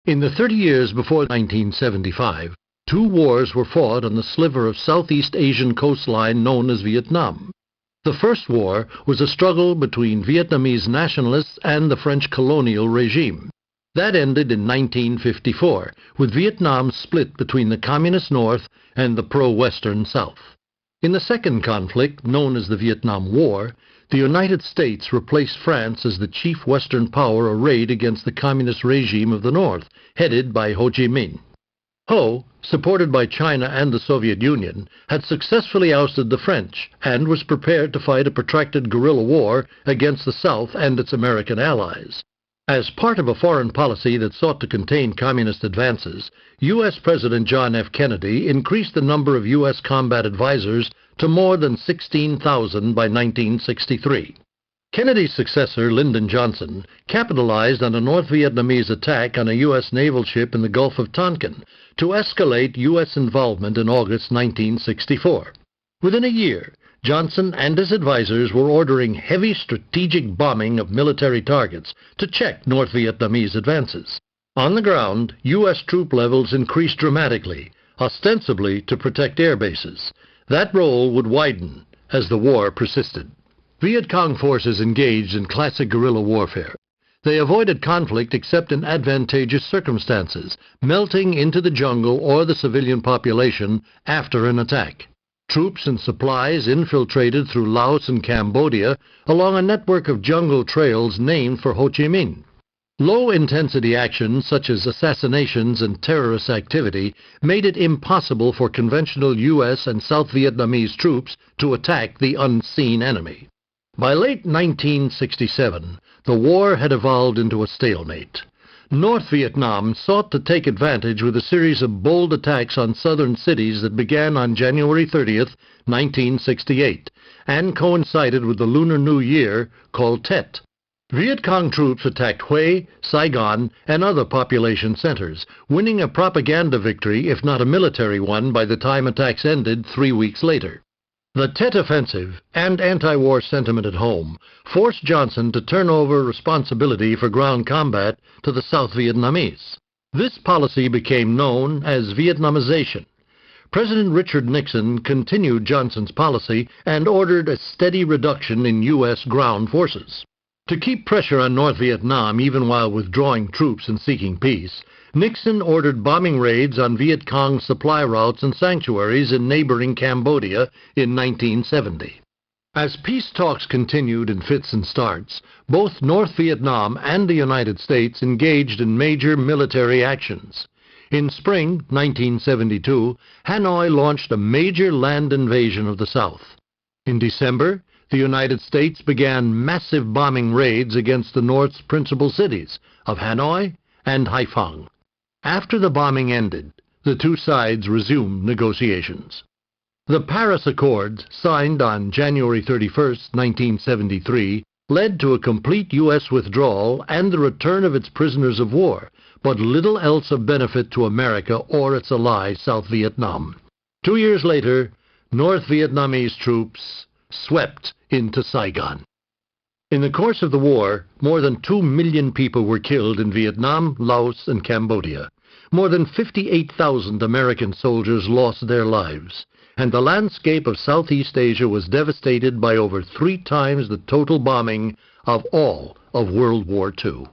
In the 30 years before 1975, two wars were fought on the sliver of Southeast Asian coastline known as Vietnam. The first war was a struggle between Vietnamese nationalists and the French colonial regime. That ended in 1954, with Vietnam split between the Communist North and the pro-Western South. In the second conflict, known as the Vietnam War, the United States replaced France as the chief Western power arrayed against the communist regime of the North, headed by Ho Chi Minh. Ho, supported by China and the Soviet Union, had successfully ousted the French and was prepared to fight a protracted guerrilla war against the South and its American allies. As part of a foreign policy that sought to contain communist advances, U.S. President John F. Kennedy increased the number of U.S. combat advisors to more than 16,000 by 1963. Kennedy's successor, Lyndon Johnson, capitalized on a North Vietnamese attack on a U.S. naval ship in the Gulf of Tonkin to escalate U.S. involvement in August 1964. Within a year, Johnson and his advisors were ordering heavy strategic bombing of military targets to check North Vietnamese advances. On the ground, U.S. troop levels increased dramatically, ostensibly to protect air bases. That role would widen as the war persisted. Viet Cong forces engaged in classic guerrilla warfare. They avoided conflict except in advantageous circumstances, melting into the jungle or the civilian population after an attack. Troops and supplies infiltrated through Laos and Cambodia along a network of jungle trails named for Ho Chi Minh. Low-intensity actions such as assassinations and terrorist activity made it impossible for conventional U.S. and South Vietnamese troops to attack the unseen enemy. By late 1967, the war had evolved into a stalemate. North Vietnam sought to take advantage with a series of bold attacks on southern cities that began on January 30, 1968, and coincided with the Lunar New Year called Tet. Viet Cong troops attacked Hue, Saigon, and other population centers, winning a propaganda victory, if not a military one, by the time attacks ended 3 weeks later. The Tet Offensive and anti-war sentiment at home forced Johnson to turn over responsibility for ground combat to the South Vietnamese. This policy became known as Vietnamization. President Richard Nixon continued Johnson's policy and ordered a steady reduction in U.S. ground forces. To keep pressure on North Vietnam even while withdrawing troops and seeking peace, Nixon ordered bombing raids on Viet Cong supply routes and sanctuaries in neighboring Cambodia in 1970. As peace talks continued in fits and starts, both North Vietnam and the United States engaged in major military actions. In spring 1972, Hanoi launched a major land invasion of the South. In December, the United States began massive bombing raids against the North's principal cities of Hanoi and Haiphong. After the bombing ended, the two sides resumed negotiations. The Paris Accords, signed on January 31, 1973, led to a complete U.S. withdrawal and the return of its prisoners of war, but little else of benefit to America or its ally, South Vietnam. 2 years later, North Vietnamese troops swept into Saigon. In the course of the war, more than 2 million people were killed in Vietnam, Laos, and Cambodia. More than 58,000 American soldiers lost their lives, and the landscape of Southeast Asia was devastated by over 3 times the total bombing of all of World War II.